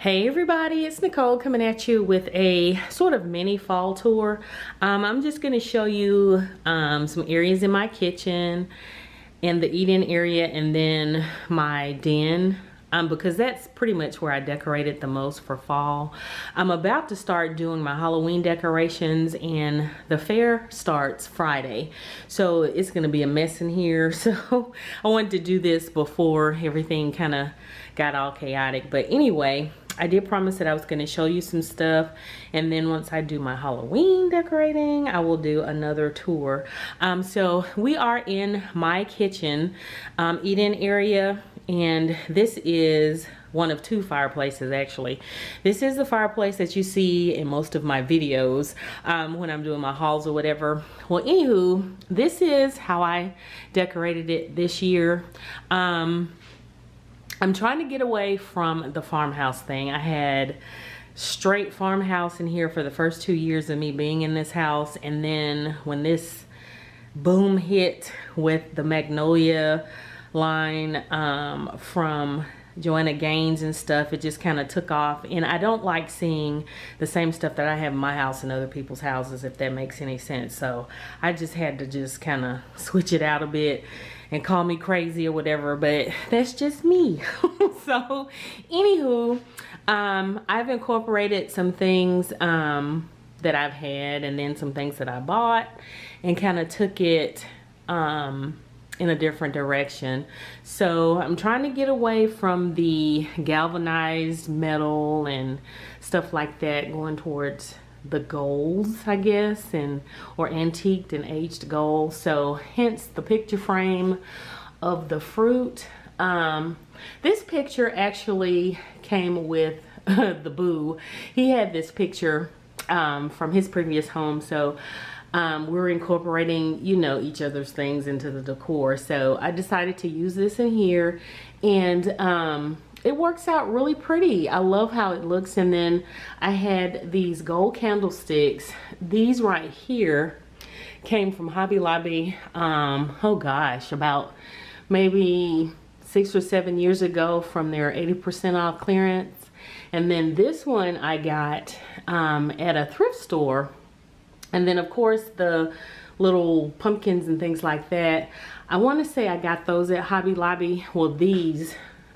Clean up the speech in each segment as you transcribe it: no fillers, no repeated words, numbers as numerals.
Hey everybody, it's Nicole coming at you with a sort of mini fall tour. I'm just going to show you some areas in my kitchen and the eat-in area and then my den because that's pretty much where I decorated the most for fall. I'm about to start doing my Halloween decorations and the fair starts Friday. So it's going to be a mess in here. So I wanted to do this before everything kind of got all chaotic. But anyway, I did promise that I was going to show you some stuff, and then once I do my Halloween decorating, I will do another tour. So we are in my kitchen eat-in area, and this is one of two fireplaces actually. This is the fireplace that you see in most of my videos when I'm doing my hauls or whatever. Well, anywho, this is how I decorated it this year. I'm trying to get away from the farmhouse thing. I had straight farmhouse in here for the first 2 years of me being in this house, and then when this boom hit with the Magnolia line from Joanna Gaines and stuff, it just kind of took off. And I don't like seeing the same stuff that I have in my house in other people's houses, if that makes any sense. So I just had to just kind of switch it out a bit and call me crazy or whatever, but that's just me. So anywho, I've incorporated some things that I've had, and then some things that I bought, and kind of took it in a different direction. So I'm trying to get away from the galvanized metal and stuff like that, going towards the golds, I guess, or antiqued and aged gold. So hence the picture frame of the fruit. This picture actually came with the boo. He had this picture from his previous home. So we're incorporating, you know, each other's things into the decor. So I decided to use this in here, and it works out really pretty. I love how it looks. And then I had these gold candlesticks. These right here came from Hobby Lobby, oh gosh, about maybe 6 or 7 years ago, from their 80% off clearance. And then this one I got at a thrift store. And then of course the little pumpkins and things like that, I want to say I got those at Hobby Lobby. Well, these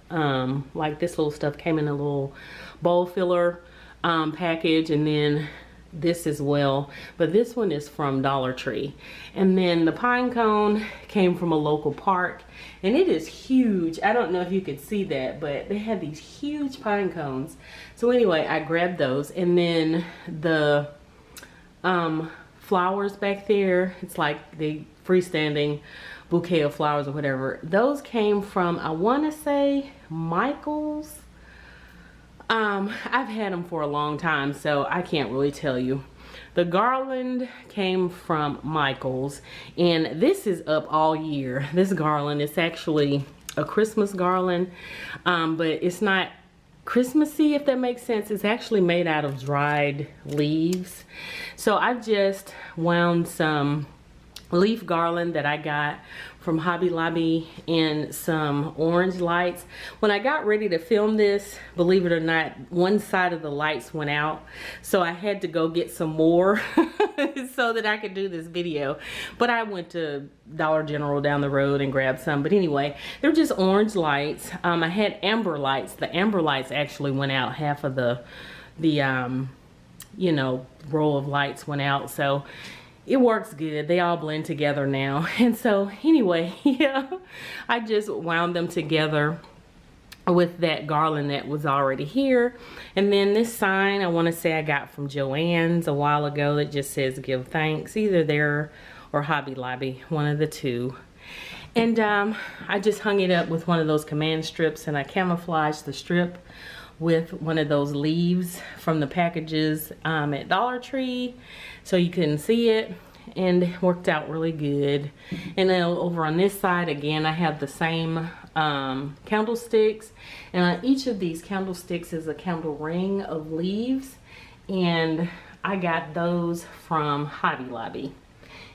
like this little stuff came in a little bowl filler package, and then this as well, but this one is from Dollar Tree. And then the pine cone came from a local park, and it is huge. I don't know if you could see that, but they had these huge pine cones. So anyway, I grabbed those. And then the flowers back there, it's like the freestanding bouquet of flowers or whatever, those came from, I want to say, Michael's. I've had them for a long time, so I can't really tell you. The garland came from Michael's, and this is up all year. This garland is actually a Christmas garland, but it's not Christmassy, if that makes sense. It's actually made out of dried leaves. So I've just wound some leaf garland that I got from Hobby Lobby in some orange lights. When I got ready to film this, believe it or not, one side of the lights went out, so I had to go get some more so that I could do this video. But I went to Dollar General down the road and grabbed some. But anyway, they're just orange lights. I had amber lights. The amber lights actually went out. Half of the you know, row of lights went out. So it works good. They all blend together now. And so anyway, yeah, I just wound them together with that garland that was already here. And then this sign, I want to say I got from Joann's a while ago, that just says give thanks, either there or Hobby Lobby, one of the two. And I just hung it up with one of those command strips, and I camouflaged the strip with one of those leaves from the packages at Dollar Tree, so you couldn't see it, and it worked out really good. And then over on this side again, I have the same candlesticks, and on each of these candlesticks is a candle ring of leaves, and I got those from Hobby Lobby.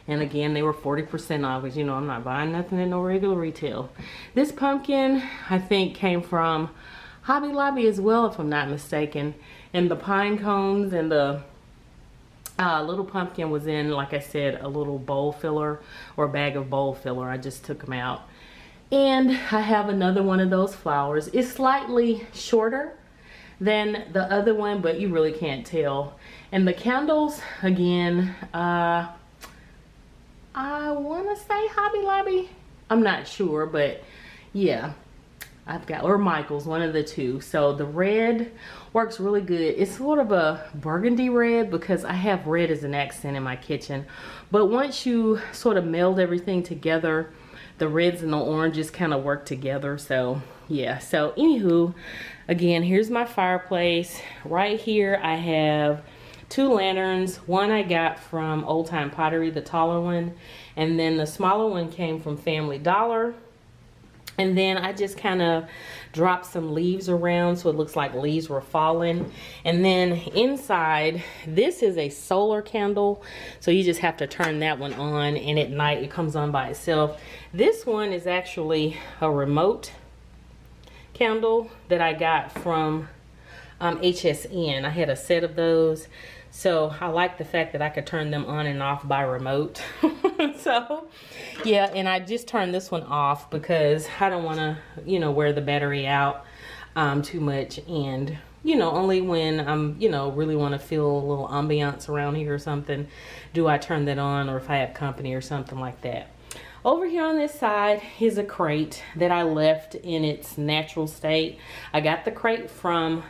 And again, they were 40% off, because you know I'm not buying nothing at no regular retail. This pumpkin I think came from Hobby Lobby as well, if I'm not mistaken. And the pine cones and the little pumpkin was in, like I said, a little bowl filler or a bag of bowl filler. I just took them out. And I have another one of those flowers. It's slightly shorter than the other one, but you really can't tell. And the candles, again, I want to say Hobby Lobby. I'm not sure, but yeah, I've got, or Michael's, one of the two. So the red works really good. It's sort of a burgundy red because I have red as an accent in my kitchen. But once you sort of meld everything together, the reds and the oranges kind of work together. So yeah, so anywho, again, here's my fireplace. Right here I have 2 lanterns. One I got from Old Time Pottery, the taller one, and then the smaller one came from Family Dollar. And then I just kind of dropped some leaves around so it looks like leaves were falling. And then inside, this is a solar candle, so you just have to turn that one on, and at night it comes on by itself. This one is actually a remote candle that I got from HSN. I had a set of those, so I like the fact that I could turn them on and off by remote. So yeah, and I just turned this one off because I don't want to, you know, wear the battery out too much, and you know, only when I'm, you know, really want to feel a little ambiance around here or something do I turn that on, or if I have company or something like that. Over here on this side is a crate that I left in its natural state. I got the crate from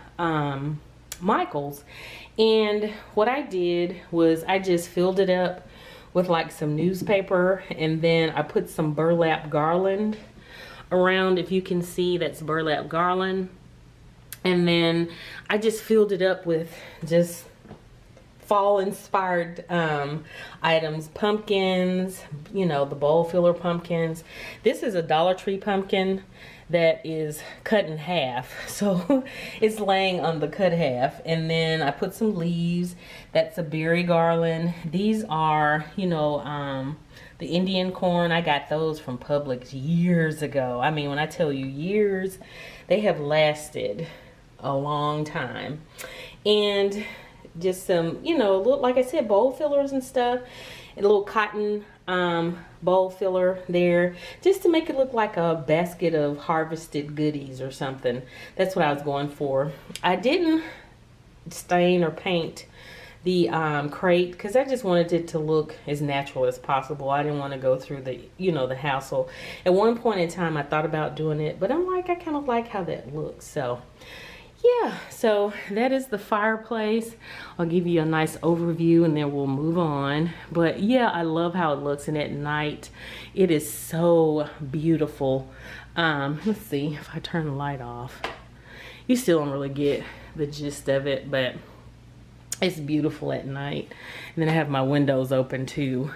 Michael's, and what I did was I just filled it up with like some newspaper, and then I put some burlap garland around. If you can see, that's burlap garland. And then I just filled it up with just fall inspired items, pumpkins, you know, the bowl filler pumpkins. This is a Dollar Tree pumpkin that is cut in half, so it's laying on the cut half. And then I put some leaves. That's a berry garland. These are, you know, the Indian corn. I got those from Publix years ago. I mean, when I tell you years, they have lasted a long time. And just some, you know, like I said, bowl fillers and stuff, and a little cotton bowl filler there, just to make it look like a basket of harvested goodies or something. That's what I was going for. I didn't stain or paint the crate because I just wanted it to look as natural as possible. I didn't want to go through the, you know, the hassle. At one point in time I thought about doing it, but I'm like, I kind of like how that looks. So yeah, so that is the fireplace. I'll give you a nice overview and then we'll move on. But yeah, I love how it looks, and at night it is so beautiful. Let's see if I turn the light off. You still don't really get the gist of it, but it's beautiful at night. And then I have my windows open too.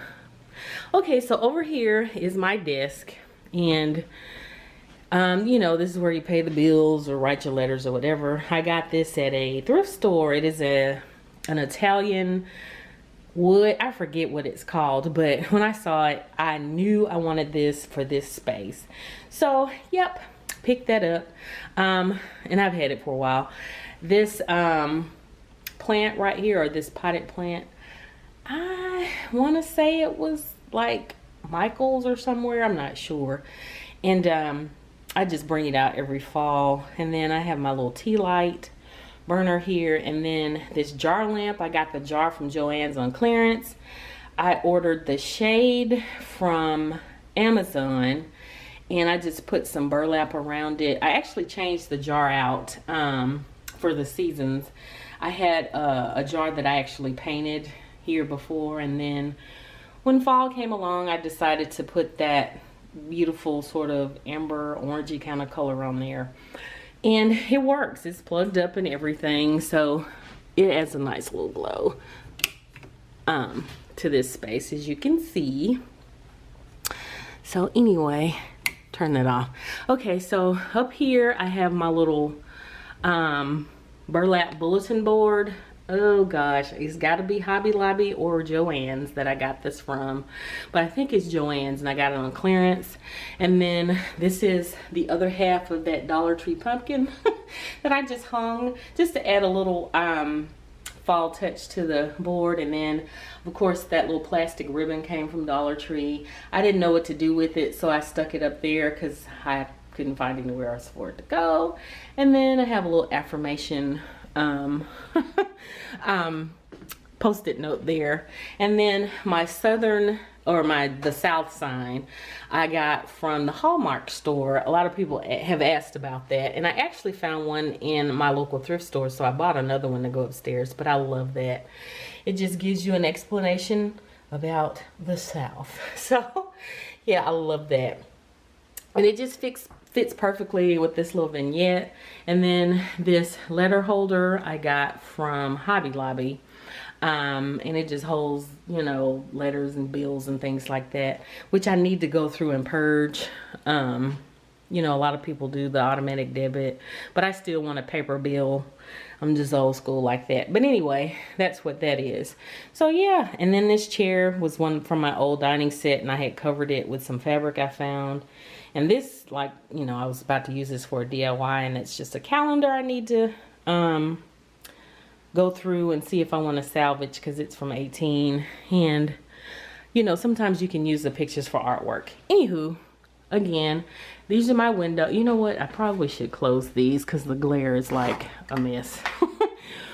Okay, so over here is my desk, and you know, this is where you pay the bills or write your letters or whatever. I got this at a thrift store. It is an Italian wood. I forget what it's called, but when I saw it, I knew I wanted this for this space. So, yep, picked that up. And I've had it for a while. This plant right here, or this potted plant, I want to say it was like Michael's or somewhere. I'm not sure. And I just bring it out every fall. And then I have my little tea light burner here, and then this jar lamp. I got the jar from Joann's on clearance. I ordered the shade from Amazon, and I just put some burlap around it. I actually changed the jar out for the seasons. I had a jar that I actually painted here before, and then when fall came along, I decided to put that beautiful sort of amber orangey kind of color on there, and it works. It's plugged up and everything, so it adds a nice little glow to this space, as you can see. So anyway, turn that off. Okay, so up here I have my little burlap bulletin board. Oh gosh, it's got to be Hobby Lobby or Joann's that I got this from. But I think it's Joann's and I got it on clearance. And then this is the other half of that Dollar Tree pumpkin that I just hung just to add a little fall touch to the board. And then of course that little plastic ribbon came from Dollar Tree. I didn't know what to do with it, so I stuck it up there because I couldn't find anywhere else for it to go. And then I have a little affirmation post-it note there. And then my southern, or the south sign I got from the Hallmark store. A lot of people have asked about that, and I actually found one in my local thrift store, so I bought another one to go upstairs. But I love that. It just gives you an explanation about the South. So yeah, I love that. And it just fits perfectly with this little vignette. And then this letter holder I got from Hobby Lobby. And it just holds, you know, letters and bills and things like that, which I need to go through and purge. You know, a lot of people do the automatic debit, but I still want a paper bill. I'm just old school like that. But anyway, that's what that is. So yeah, and then this chair was one from my old dining set, and I had covered it with some fabric I found. And this, like, you know, I was about to use this for a DIY, and it's just a calendar I need to go through and see if I want to salvage, because it's from 18. And, you know, sometimes you can use the pictures for artwork. Anywho, again, these are my window. You know what? I probably should close these because the glare is like a mess.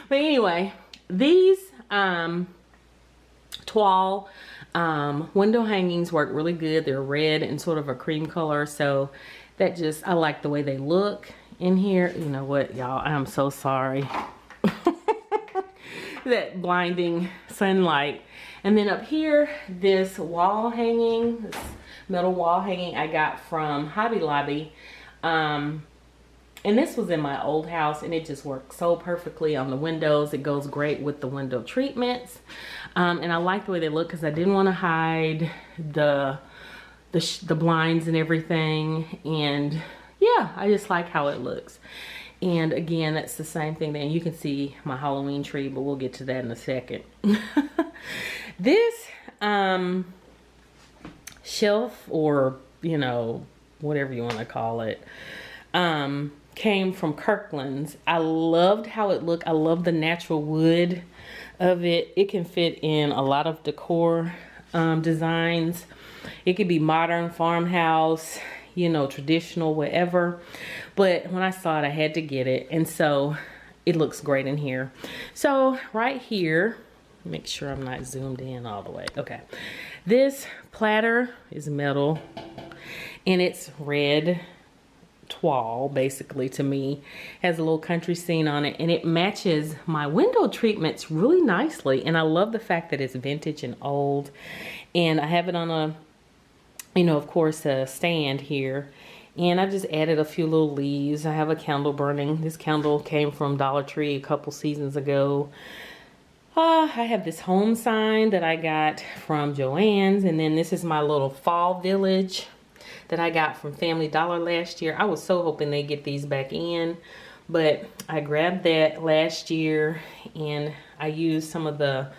But anyway, these toile window hangings work really good. They're red and sort of a cream color, so that just, I like the way they look in here. You know what, y'all, I'm so sorry. That blinding sunlight. And then up here, this wall hanging, this metal wall hanging I got from Hobby Lobby. And this was in my old house, and it just works so perfectly on the windows. It goes great with the window treatments. And I like the way they look because I didn't want to hide the blinds and everything. And yeah, I just like how it looks. And again, that's the same thing there. And you can see my Halloween tree, but we'll get to that in a second. This shelf, or, you know, whatever you want to call it, came from Kirkland's. I loved how it looked. I love the natural wood of it. It can fit in a lot of decor designs. It could be modern, farmhouse, you know, traditional, whatever. But when I saw it, I had to get it. And so it looks great in here. So right here, make sure I'm not zoomed in all the way. Okay. This platter is metal, and it's red toile, basically, to me. Has a little country scene on it, and it matches my window treatments really nicely. And I love the fact that it's vintage and old. And I have it on a, you know, of course, a stand here. And I just added a few little leaves. I have a candle burning. This candle came from Dollar Tree a couple seasons ago. I have this home sign that I got from Joann's. And then this is my little fall village that I got from Family Dollar last year. I was so hoping they get these back in, but I grabbed that last year, and I used some of the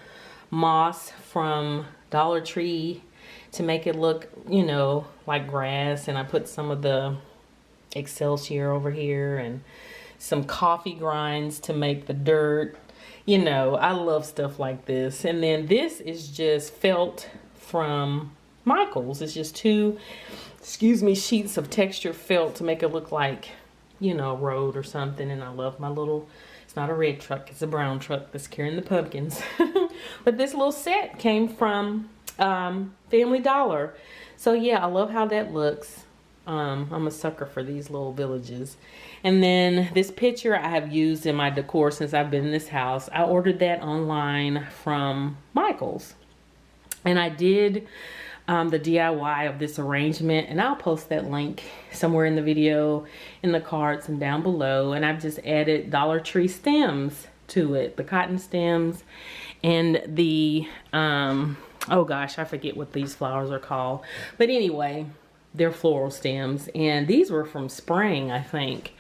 moss from Dollar Tree to make it look, you know, like grass. And I put some of the Excelsior over here and some coffee grinds to make the dirt. You know, I love stuff like this. And then this is just felt from Michael's. It's just two, sheets of texture felt to make it look like, you know, a road or something. And I love my little, it's not a red truck, it's a brown truck that's carrying the pumpkins. But this little set came from Family Dollar. So yeah, I love how that looks. I'm a sucker for these little villages. And then this picture I have used in my decor since I've been in this house. I ordered that online from Michael's, and I did the DIY of this arrangement, and I'll post that link somewhere in the video, in the cards, and down below. And I've just added Dollar Tree stems to it, the cotton stems, and the oh gosh, I forget what these flowers are called, but anyway, they're floral stems. And these were from spring, I think,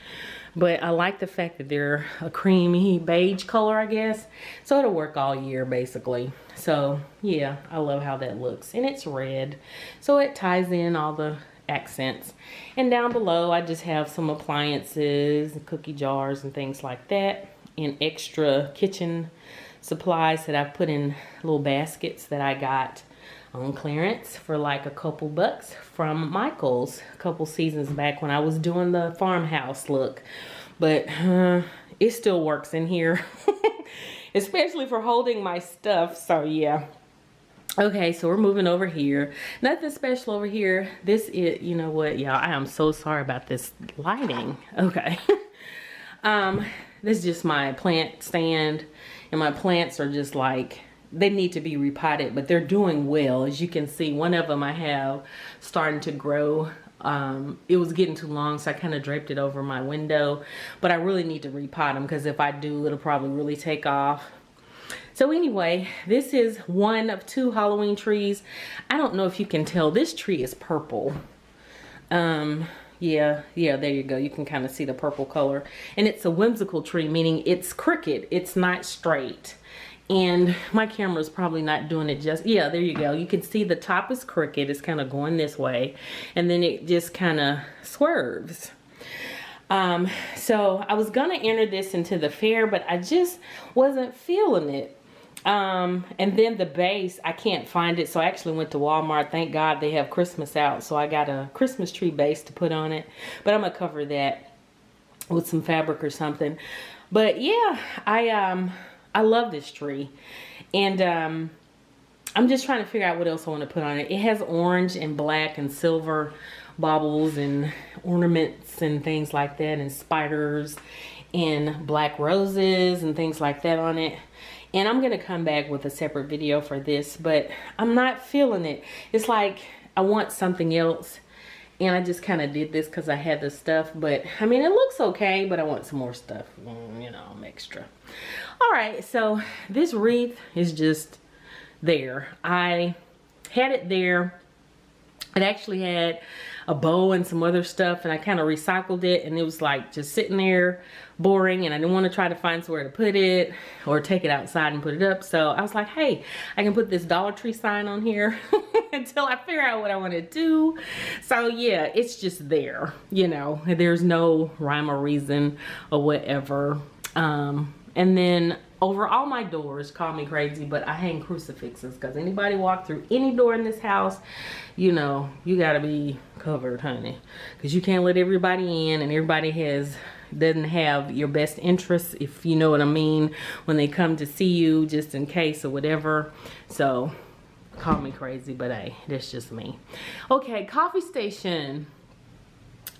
But I like the fact that they're a creamy beige color, I guess. So it'll work all year basically. So yeah, I love how that looks. And it's red, so it ties in all the accents. And down below I just have some appliances, cookie jars and things like that, and extra kitchen supplies that I've put in little baskets that I got on clearance for like a couple bucks from Michael's a couple seasons back when I was doing the farmhouse look. But it still works in here, especially for holding my stuff. So yeah. Okay, so we're moving over here. Nothing special over here. This is, you know what, y'all, I am so sorry about this lighting. Okay. This is just my plant stand, and my plants are just like, they need to be repotted, but they're doing well. As you can see, one of them I have starting to grow. It was getting too long, so I kind of draped it over my window, but I really need to repot them because if I do, it'll probably really take off. So anyway, this is one of 2 Halloween trees. I don't know if you can tell, this tree is purple. Yeah, there you go. You can kind of see the purple color. And it's a whimsical tree, meaning it's crooked. It's not straight. And my camera's probably not doing it just, yeah, there you go. You can see the top is crooked. It's kind of going this way. And then it just kind of swerves. So I was going to enter this into the fair, but I just wasn't feeling it. And then the base, I can't find it. So I actually went to Walmart. Thank God they have Christmas out. So I got a Christmas tree base to put on it. But I'm going to cover that with some fabric or something. But yeah, I love this tree. And I'm just trying to figure out what else I want to put on it. It has orange and black and silver baubles and ornaments and things like that, and spiders and black roses and things like that on it. And I'm gonna come back with a separate video for this, but I'm not feeling it. It's like I want something else, and I just kind of did this because I had the stuff. But I mean, it looks okay, but I want some more stuff, you know, I'm extra. All right, so this wreath is just there. I had it there. It actually had a bow and some other stuff, and I kind of recycled it, and it was like just sitting there boring, and I didn't want to try to find somewhere to put it or take it outside and put it up. So I was like, hey, I can put this Dollar Tree sign on here until I figure out what I want to do. So yeah, it's just there, you know, there's no rhyme or reason or whatever. And then over all my doors, call me crazy, but I hang crucifixes because anybody walk through any door in this house, you know, you gotta be covered, honey, because you can't let everybody in, and everybody doesn't have your best interests, if you know what I mean, when they come to see you, just in case or whatever. So call me crazy, but hey, that's just me. Okay, coffee station.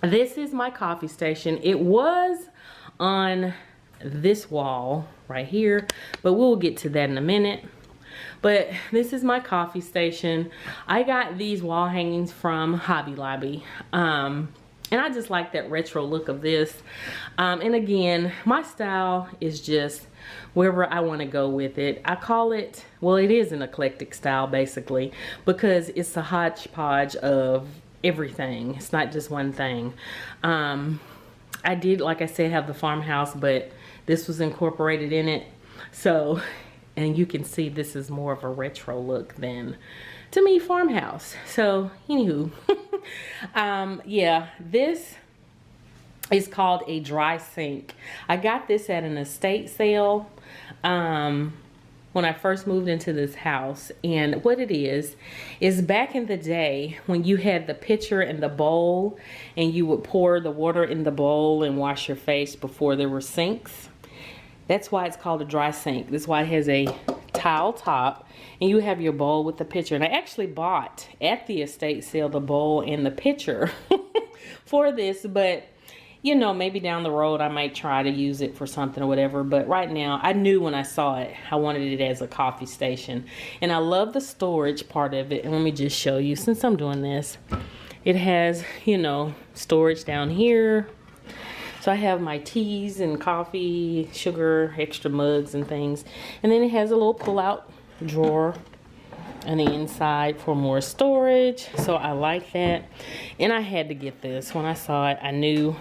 This is my coffee station. It was on this wall right here, but we'll get to that in a minute. But this is my coffee station. I got these wall hangings from Hobby Lobby, and I just like that retro look of this. And again, my style is just wherever I want to go with it. I call it, well, it is an eclectic style basically, because it's a hodgepodge of everything. It's not just one thing. I did, like I said, have the farmhouse, but this was incorporated in it. So, and you can see this is more of a retro look than, to me, farmhouse. So, anywho, yeah, this is called a dry sink. I got this at an estate sale when I first moved into this house. And what it is back in the day when you had the pitcher and the bowl, and you would pour the water in the bowl and wash your face before there were sinks. That's why it's called a dry sink. That's why it has a tile top, and you have your bowl with the pitcher. And I actually bought at the estate sale the bowl and the pitcher for this, but you know, maybe down the road I might try to use it for something or whatever. But right now, I knew when I saw it, I wanted it as a coffee station. And I love the storage part of it. And let me just show you, since I'm doing this, it has, you know, storage down here. So I have my teas and coffee, sugar, extra mugs and things. And then it has a little pull-out drawer on the inside for more storage. So I like that. And I had to get this. When I saw it, I knew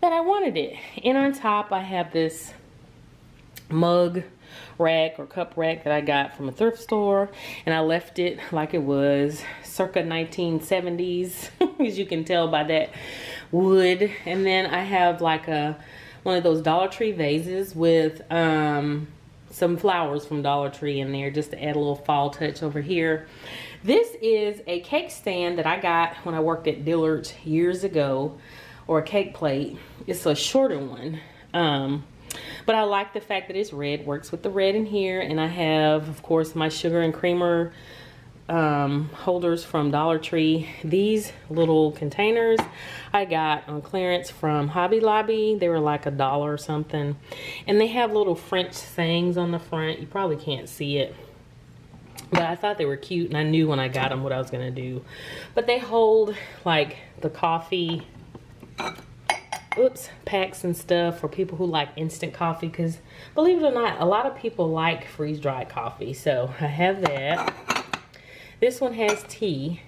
that I wanted it. And on top I have this mug rack or cup rack that I got from a thrift store, and I left it like it was circa 1970s as you can tell by that wood. And then I have like one of those Dollar Tree vases with some flowers from Dollar Tree in there just to add a little fall touch over here. This is a cake stand that I got when I worked at Dillard's years ago, or a cake plate. It's a shorter one. But I like the fact that it's red, works with the red in here. And I have, of course, my sugar and creamer holders from Dollar Tree. These little containers I got on clearance from Hobby Lobby. They were like $1 or something. And they have little French sayings on the front. You probably can't see it, but I thought they were cute, and I knew when I got them what I was gonna do. But they hold like the coffee packs and stuff for people who like instant coffee, because believe it or not, a lot of people like freeze-dried coffee. So I have that. This one has tea,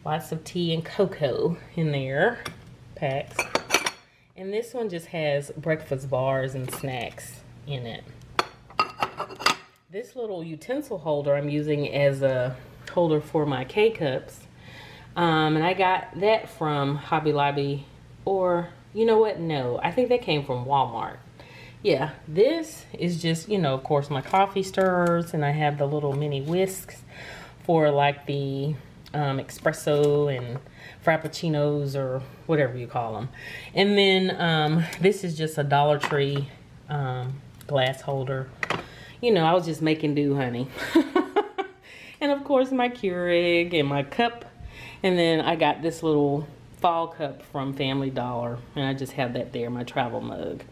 lots of tea and cocoa in there, packs. And this one just has breakfast bars and snacks in it. This little utensil holder I'm using as a holder for my K-cups. And I got that from Hobby Lobby, or you know what? No, I think that came from Walmart. Yeah, this is just, you know, of course, my coffee stirrers, and I have the little mini whisks for like the espresso and frappuccinos or whatever you call them. And then this is just a Dollar Tree glass holder. You know, I was just making do, honey. And of course my Keurig and my cup. And then I got this little fall cup from Family Dollar, and I just have that there, my travel mug.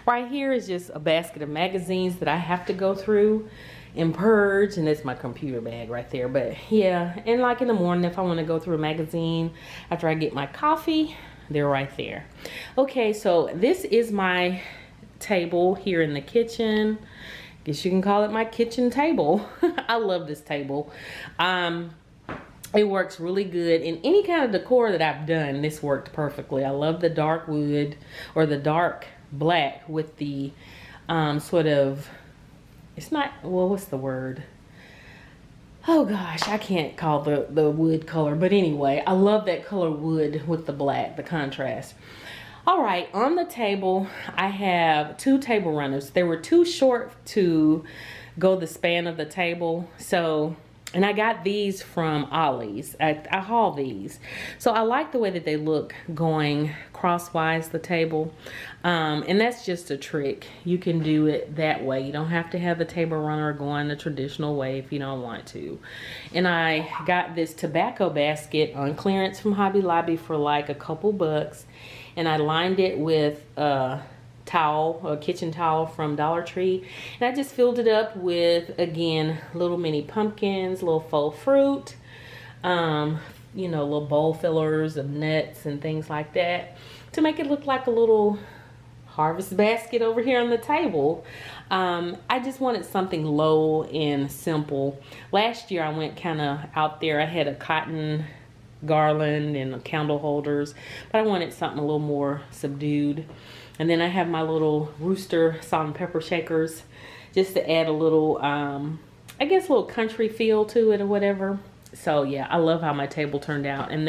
Right here is just a basket of magazines that I have to go through and purge, and that's my computer bag right there. But yeah, and like in the morning if I want to go through a magazine after I get my coffee, they're right there. Okay, so this is my table here in the kitchen. Guess you can call it my kitchen table. I love this table. It works really good in any kind of decor that I've done. This worked perfectly. I love the dark wood, or the dark black with the sort of, it's not, well, what's the word? Oh gosh, I can't call the wood color, but anyway, I love that color wood with the black, the contrast. All right, on the table, I have 2 table runners. They were too short to go the span of the table, so, and I got these from Ollie's. I haul these. So I like the way that they look going crosswise the table. And that's just a trick. You can do it that way. You don't have to have the table runner going the traditional way if you don't want to. And I got this tobacco basket on clearance from Hobby Lobby for like a couple bucks. And I lined it with a kitchen towel from Dollar Tree, and I just filled it up with, again, little mini pumpkins, little faux fruit, you know, little bowl fillers of nuts and things like that, to make it look like a little harvest basket over here on the table. I just wanted something low and simple. Last year I went kind of out there. I had a cotton garland and candle holders, but I wanted something a little more subdued. And then I have my little rooster salt and pepper shakers, just to add a little, I guess, a little country feel to it or whatever. So yeah, I love how my table turned out. And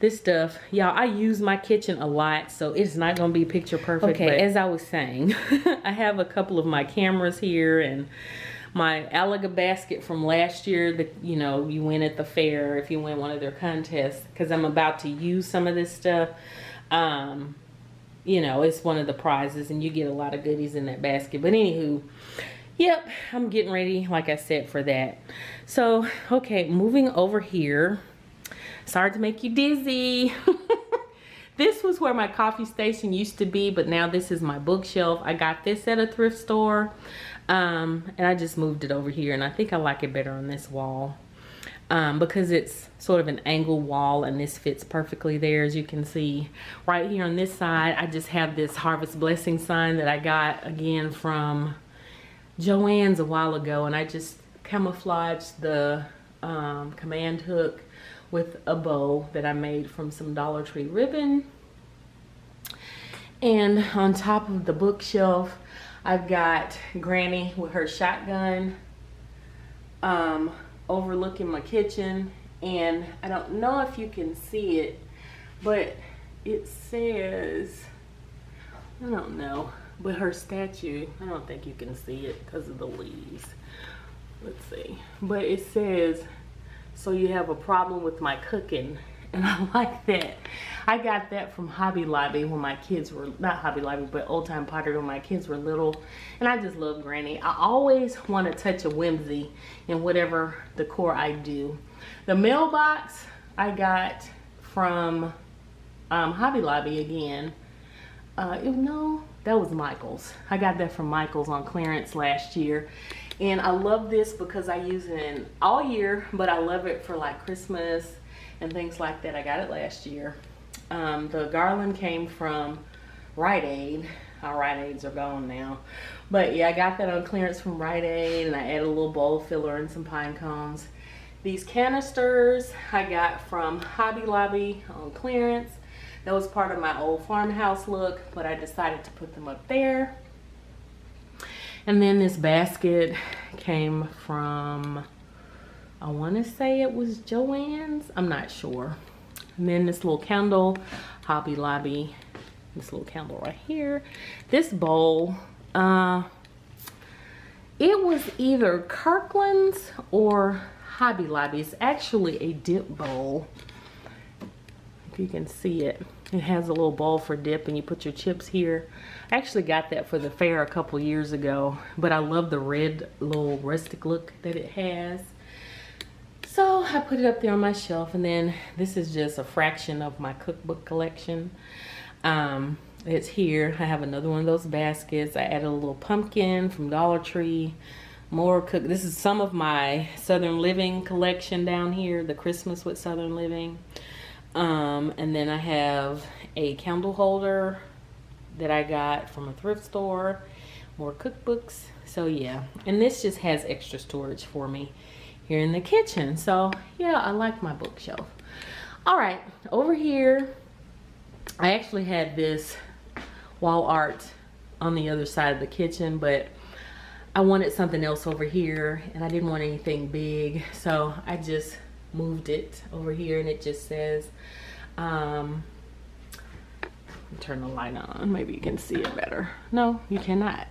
this stuff, y'all, I use my kitchen a lot, so it's not gonna be picture perfect. Okay, but as I was saying, I have a couple of my cameras here, and my Alaga basket from last year that, you know, you win at the fair if you win one of their contests, because I'm about to use some of this stuff. You know, it's one of the prizes, and you get a lot of goodies in that basket. But anywho, yep, I'm getting ready, like I said, for that. So, okay, moving over here. Sorry to make you dizzy. This was where my coffee station used to be, but now this is my bookshelf. I got this at a thrift store, and I just moved it over here, and I think I like it better on this wall. Because it's sort of an angled wall, and this fits perfectly there. As you can see right here on this side, I just have this Harvest Blessing sign that I got again from Joann's a while ago, and I just camouflaged the command hook with a bow that I made from some Dollar Tree ribbon. And on top of the bookshelf, I've got Granny with her shotgun overlooking my kitchen. And I don't know if you can see it, but it says, I don't know, but her statue, I don't think you can see it because of the leaves. Let's see. But it says, so you have a problem with my cooking. And I like that. I got that from Hobby Lobby when my kids were, not Hobby Lobby, but Old Time Pottery when my kids were little. And I just love Granny. I always want a touch of whimsy in whatever decor I do. The mailbox I got from Hobby Lobby again. No, that was Michael's. I got that from Michael's on clearance last year. And I love this because I use it all year, but I love it for like Christmas and things like that. I got it last year. The garland came from Rite Aid. Our Rite Aids are gone now. But yeah, I got that on clearance from Rite Aid, and I added a little bowl filler and some pine cones. These canisters I got from Hobby Lobby on clearance. That was part of my old farmhouse look, but I decided to put them up there. And then this basket came from, I want to say it was Joann's. I'm not sure. And then this little candle, Hobby Lobby. This little candle right here. This bowl, it was either Kirkland's or Hobby Lobby. It's actually a dip bowl. If you can see it. It has a little bowl for dip and you put your chips here. I actually got that for the fair a couple years ago, but I love the red little rustic look that it has. So I put it up there on my shelf, and then this is just a fraction of my cookbook collection. It's here. I have another one of those baskets. I added a little pumpkin from Dollar Tree. More cook. This is some of my Southern Living collection down here, the Christmas with Southern Living. And then I have a candle holder that I got from a thrift store, more cookbooks. So yeah, and this just has extra storage for me here in the kitchen. So yeah, I like my bookshelf. All right, over here, I actually had this wall art on the other side of the kitchen, but I wanted something else over here and I didn't want anything big. So I just moved it over here, and it just says, turn the light on, maybe you can see it better. No, you cannot.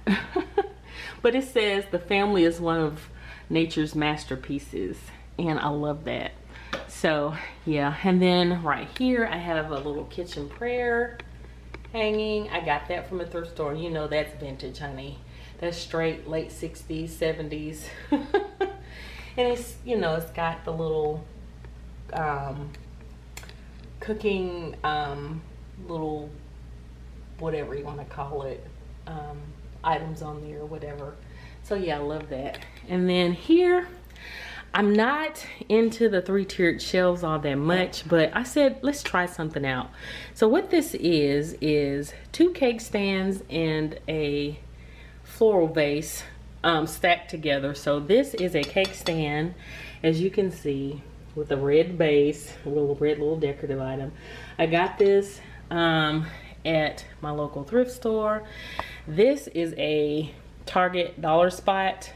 But it says the family is one of nature's masterpieces, and I love that. So yeah, and then right here I have a little kitchen prayer hanging. I got that from a thrift store. You know that's vintage, honey. That's straight late 60s, 70s. And it's, you know, it's got the little cooking little whatever you want to call it, items on there or whatever. So yeah, I love that. And then here, I'm not into the 3-tiered shelves all that much, but I said let's try something out. So what this is 2 cake stands and a floral vase stacked together. So this is a cake stand, as you can see, with a red base, a little red little decorative item. I got this at my local thrift store. This is a Target Dollar Spot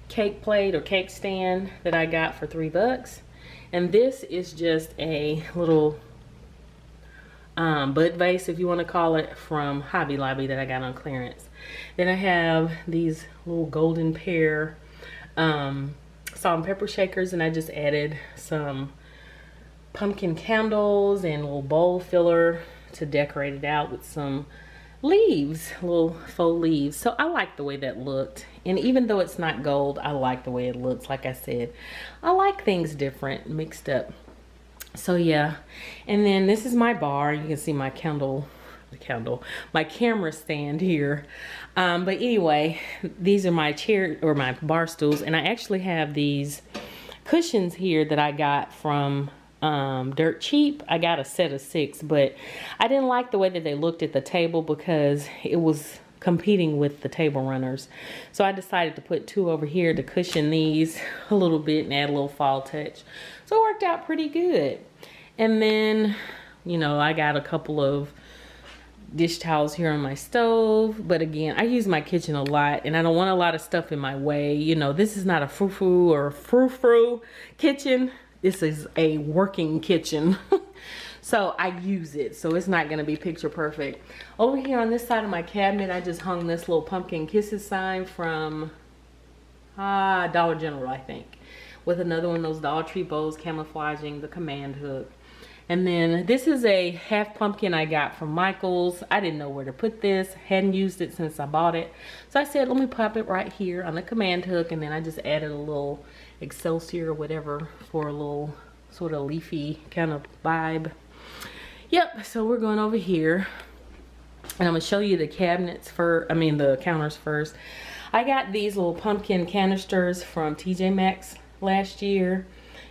cake plate or cake stand that I got for $3. And this is just a little bud vase, if you want to call it, from Hobby Lobby that I got on clearance. Then I have these little golden pear salt and pepper shakers, and I just added some pumpkin candles and a little bowl filler to decorate it out with some leaves, little faux leaves. So I like the way that looked, and even though it's not gold, I like the way it looks. Like I said, I like things different, mixed up. So yeah, and then this is my bar. You can see my my camera stand here. But anyway, these are my chair or my bar stools, and I actually have these cushions here that I got from dirt cheap. I got a set of 6, but I didn't like the way that they looked at the table because it was competing with the table runners. So I decided to put 2 over here to cushion these a little bit and add a little fall touch. So it worked out pretty good. And then, you know, I got a couple of dish towels here on my stove. But again, I use my kitchen a lot and I don't want a lot of stuff in my way. You know, this is not a frou-frou or frou-frou kitchen. This is a working kitchen. So I use it, so it's not gonna be picture perfect. Over here on this side of my cabinet, I just hung this little pumpkin kisses sign from Dollar General, I think, with another one of those Dollar Tree bows camouflaging the command hook. And then this is a half pumpkin I got from Michael's. I didn't know where to put this, hadn't used it since I bought it. So I said, let me pop it right here on the command hook, and then I just added a little Excelsior or whatever for a little sort of leafy kind of vibe. Yep, so we're going over here. And I'm gonna show you the cabinets the counters first. I got these little pumpkin canisters from TJ Maxx last year.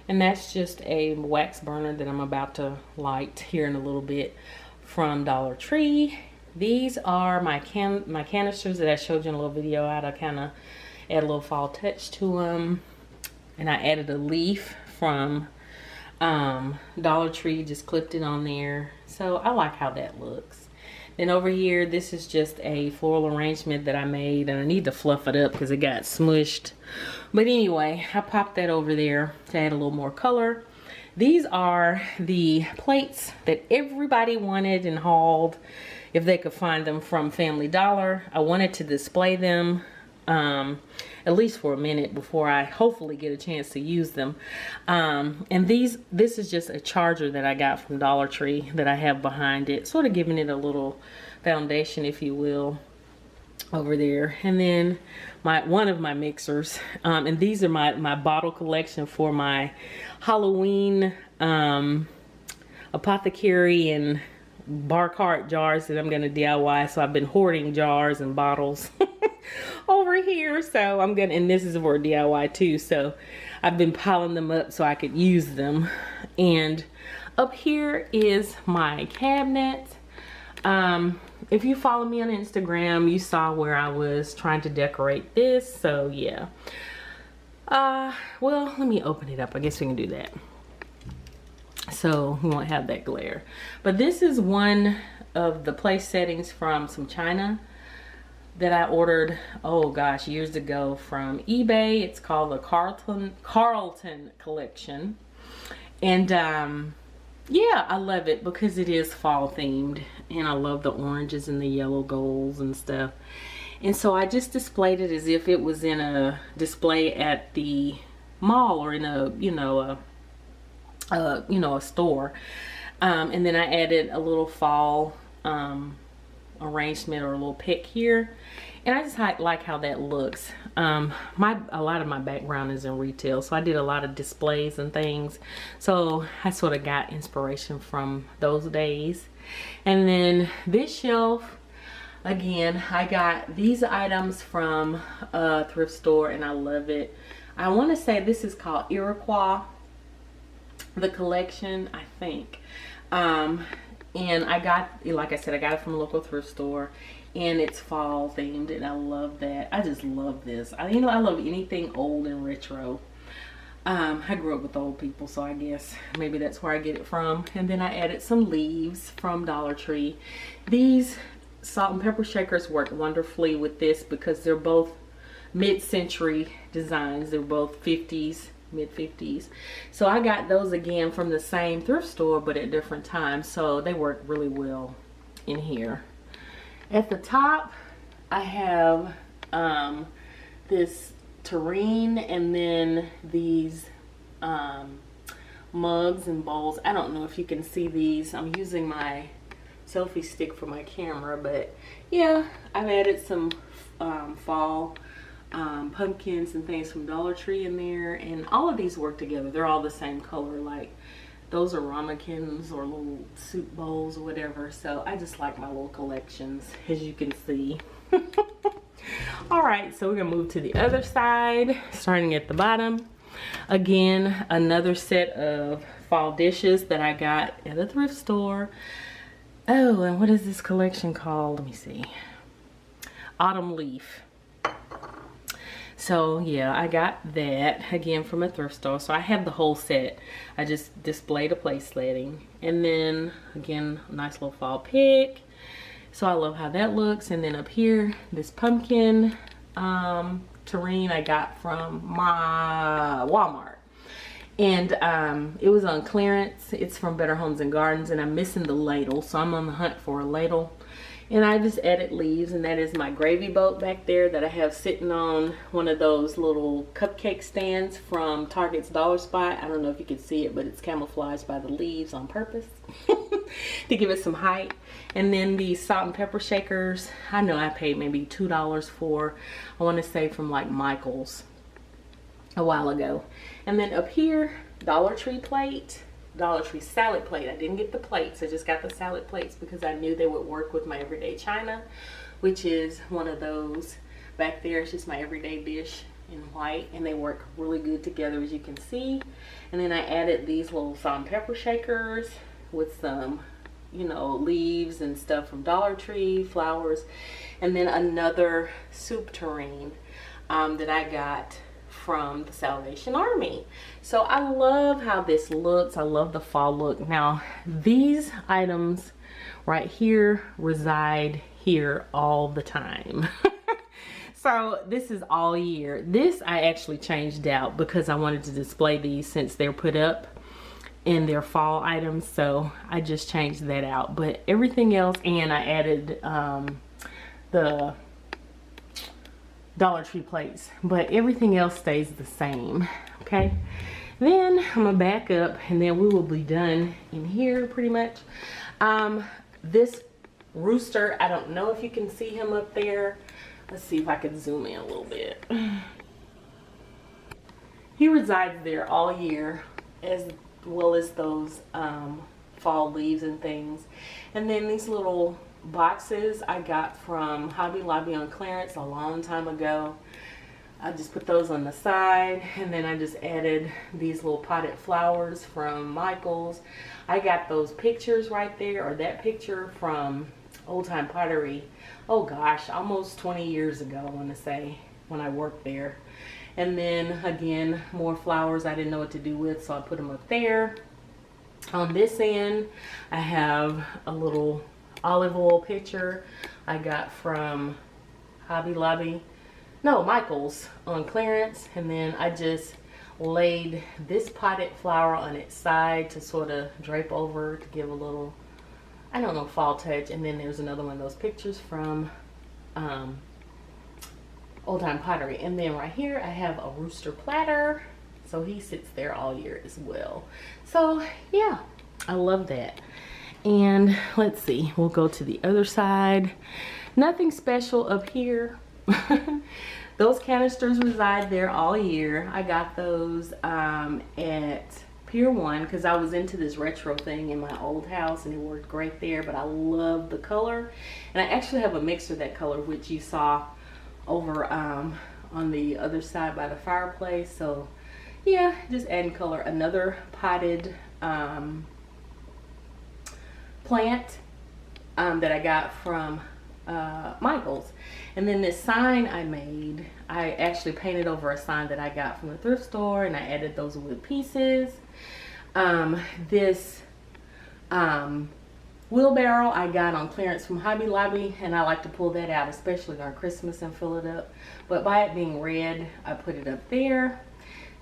And that's just a wax burner that I'm about to light here in a little bit from Dollar Tree. These are my canisters that I showed you in a little video. I had to kind of add a little fall touch to them. And I added a leaf from Dollar Tree, just clipped it on there. So I like how that looks. Then over here, this is just a floral arrangement that I made, and I need to fluff it up because it got smushed. But anyway, I popped that over there to add a little more color. These are the plates that everybody wanted and hauled if they could find them from Family Dollar. I wanted to display them at least for a minute before I hopefully get a chance to use them. And this is just a charger that I got from Dollar Tree that I have behind it, sort of giving it a little foundation, if you will, over there. And then one of my mixers, and these are my bottle collection for my Halloween apothecary and bar cart jars that I'm gonna DIY. So I've been hoarding jars and bottles over here, so and this is for DIY too, so I've been piling them up so I could use them. And up here is my cabinet. If you follow me on Instagram, you saw where I was trying to decorate this, so yeah. Well, let me open it up. I guess we can do that so we won't have that glare. But this is one of the place settings from some china that I ordered, oh gosh, years ago from eBay. It's called the Carlton collection. And yeah, I love it because it is fall themed, and I love the oranges and the yellow golds and stuff. And so I just displayed it as if it was in a display at the mall or in a, a store. And then I added a little fall arrangement or a little pick here, and I just like how that looks. A lot of my background is in retail, so I did a lot of displays and things, so I sort of got inspiration from those days. And then this shelf, again, I got these items from a thrift store and I love it. I want to say this is called Iroquois, the collection, I think. And I got, like I said, I got it from a local thrift store, and it's fall themed, and I love that. I just love this. I love anything old and retro. I grew up with old people, so I guess maybe that's where I get it from. And then I added some leaves from Dollar Tree. These salt and pepper shakers work wonderfully with this because they're both mid-century designs. They're both 50s. Mid-50s. So I got those again from the same thrift store but at different times, so they work really well in here. At the top I have this tureen, and then these mugs and bowls. I don't know if you can see these. I'm using my selfie stick for my camera, but yeah, I've added some fall pumpkins and things from Dollar Tree in there, and all of these work together. They're all the same color, like those are ramekins or little soup bowls or whatever. So I just like my little collections, as you can see. All right, so we're gonna move to the other side, starting at the bottom. Again, another set of fall dishes that I got at a thrift store. Oh, and what is this collection called? Let me see. Autumn Leaf. So yeah, I got that again from a thrift store. So I have the whole set. I just displayed a place setting. And then again, nice little fall pick. So I love how that looks. And then up here, this pumpkin terrine I got from my Walmart. And it was on clearance. It's from Better Homes and Gardens, and I'm missing the ladle, so I'm on the hunt for a ladle. And I just added leaves, and that is my gravy boat back there that I have sitting on one of those little cupcake stands from Target's Dollar Spot. I don't know if you can see it, but it's camouflaged by the leaves on purpose to give it some height. And then these salt and pepper shakers, I know I paid maybe $2 for, I want to say from like Michael's a while ago. And then up here, Dollar Tree plate. Dollar Tree salad plate. I didn't get the plates, I just got the salad plates because I knew they would work with my everyday china, which is one of those back there. It's just my everyday dish in white, and they work really good together, as you can see. And then I added these little salt and pepper shakers with some, you know, leaves and stuff from Dollar Tree, flowers, and then another soup tureen that I got from the Salvation Army. So I love how this looks. I love the fall look. Now these items right here reside here all the time. So this is all year. This I actually changed out because I wanted to display these since they're put up in their fall items. So I just changed that out. But everything else, and I added the Dollar Tree plates, but everything else stays the same. Okay, then I'm gonna back up, and then we will be done in here pretty much. This rooster, I don't know if you can see him up there. Let's see if I can zoom in a little bit. He resides there all year, as well as those fall leaves and things. And then these little boxes I got from Hobby Lobby on clearance a long time ago. I just put those on the side, and then I just added these little potted flowers from Michael's. I got those pictures right there, or that picture from Old Time Pottery. Oh gosh, almost 20 years ago, I want to say, when I worked there. And then again, more flowers I didn't know what to do with, so I put them up there. On this end, I have a little olive oil picture I got from Hobby Lobby, no, Michael's on clearance. And then I just laid this potted flower on its side to sort of drape over to give a little, I don't know, fall touch. And then there's another one of those pictures from Old Time Pottery. And then right here I have a rooster platter, so he sits there all year as well. So yeah, I love that. And let's see, we'll go to the other side. Nothing special up here. Those canisters reside there all year. I got those at Pier 1 because I was into this retro thing in my old house, and it worked great there. But I love the color, and I actually have a mixer that color, which you saw over on the other side by the fireplace. So yeah, just adding color. Another potted plant that I got from Michael's. And then this sign I made, I actually painted over a sign that I got from the thrift store, and I added those wood pieces. This wheelbarrow I got on clearance from Hobby Lobby, and I like to pull that out, especially on Christmas, and fill it up. But by it being red, I put it up there.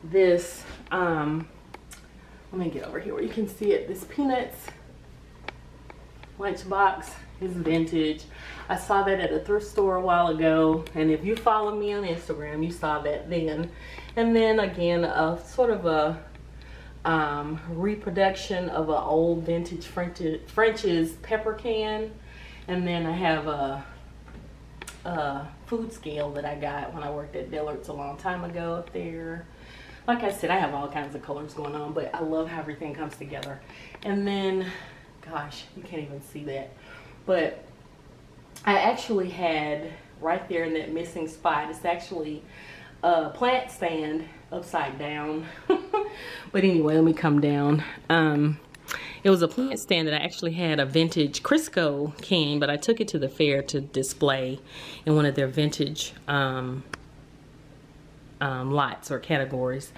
This, let me get over here where you can see it. This Peanuts lunchbox is vintage. I saw that at a thrift store a while ago, and if you follow me on Instagram, you saw that then. And then again, a sort of a reproduction of an old vintage French's pepper can. And then I have a food scale that I got when I worked at Dillard's a long time ago up there. Like I said, I have all kinds of colors going on, but I love how everything comes together. And then, gosh, you can't even see that, but I actually had right there in that missing spot, it's actually a plant stand upside down. But anyway, let me come down. It was a plant stand that I actually had a vintage Crisco can, but I took it to the fair to display in one of their vintage lots or categories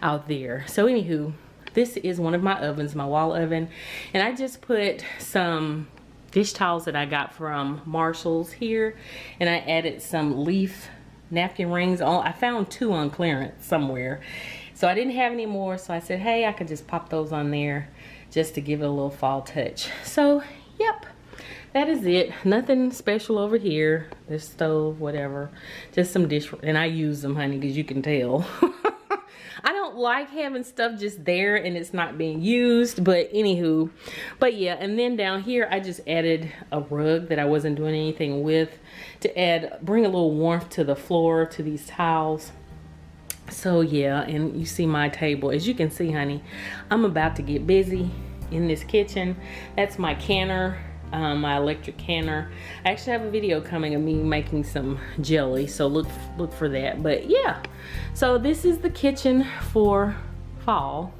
out there. So anywho, this is one of my ovens, my wall oven, and I just put some dish towels that I got from Marshall's here, and I added some leaf napkin rings on. I found 2 on clearance somewhere, so I didn't have any more, so I said, hey, I could just pop those on there just to give it a little fall touch. So yep, that is it. Nothing special over here. This stove, whatever, just some dish, and I use them, honey, because you can tell. I don't like having stuff just there and it's not being used, but anywho. But yeah, and then down here I just added a rug that I wasn't doing anything with to bring a little warmth to the floor, to these tiles. So yeah, and you see my table. As you can see, honey, I'm about to get busy in this kitchen. That's my canner, my electric canner. I actually have a video coming of me making some jelly, so look for that. But yeah, so this is the kitchen for fall.